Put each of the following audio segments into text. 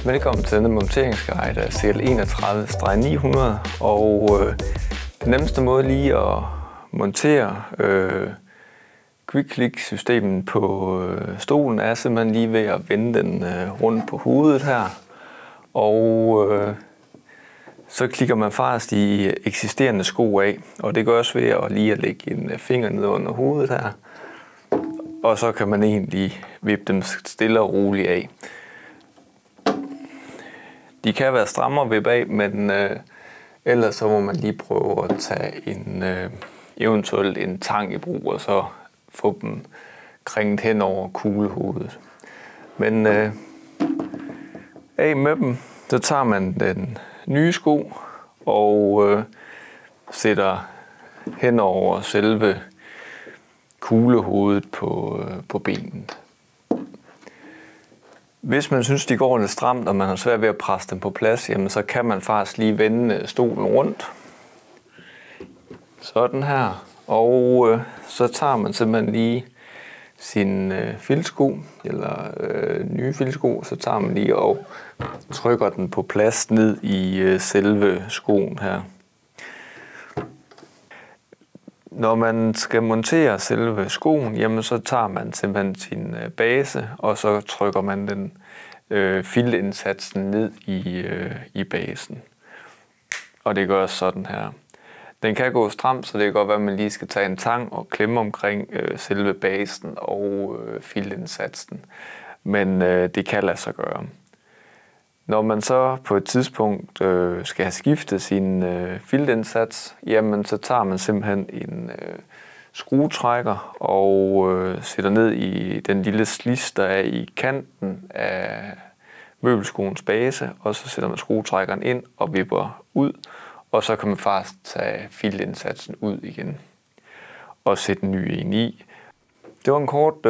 Velkommen til denne monteringsguide af CL31-900, og den nemmeste måde lige at montere quick-click-systemet på stolen er simpelthen lige ved at vende den rundt på hovedet her, og så klikker man faktisk de eksisterende sko af, og det gøres ved at lige at lægge en finger ned under hovedet her, og så kan man egentlig vippe dem stille og roligt af. De kan være strammere at vippe af, men ellers så må man lige prøve at tage eventuelt en tang i brug, og så få dem kringet hen over kuglehovedet. Men af med dem, så tager man den nye sko og sætter hen over selve kuglehovedet på benet. Hvis man synes, de går lidt stramt, og man har svært ved at presse dem på plads, jamen, så kan man faktisk lige vende stolen rundt. Sådan her. Og så tager man simpelthen lige sin filtsko, eller nye filtsko, så tager man lige og trykker den på plads ned i selve skoen her. Når man skal montere selve skoen, jamen så tager man simpelthen sin base, og så trykker man den filtindsatsen ned i basen. Og det gør sådan her. Den kan gå stramt, så det kan godt være, at man lige skal tage en tang og klemme omkring selve basen og filtindsatsen. Men det kan lade sig gøre. Når man så på et tidspunkt skal have skiftet sin filtindsats, jamen så tager man simpelthen en skruetrækker og sætter ned i den lille slids, der er i kanten af møbelskoens base, og så sætter man skruetrækkeren ind og vipper ud, og så kan man faktisk tage filtindsatsen ud igen og sætte en ny en i. Det var en kort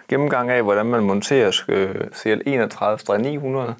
gennemgang af, hvordan man monterer CL31-900.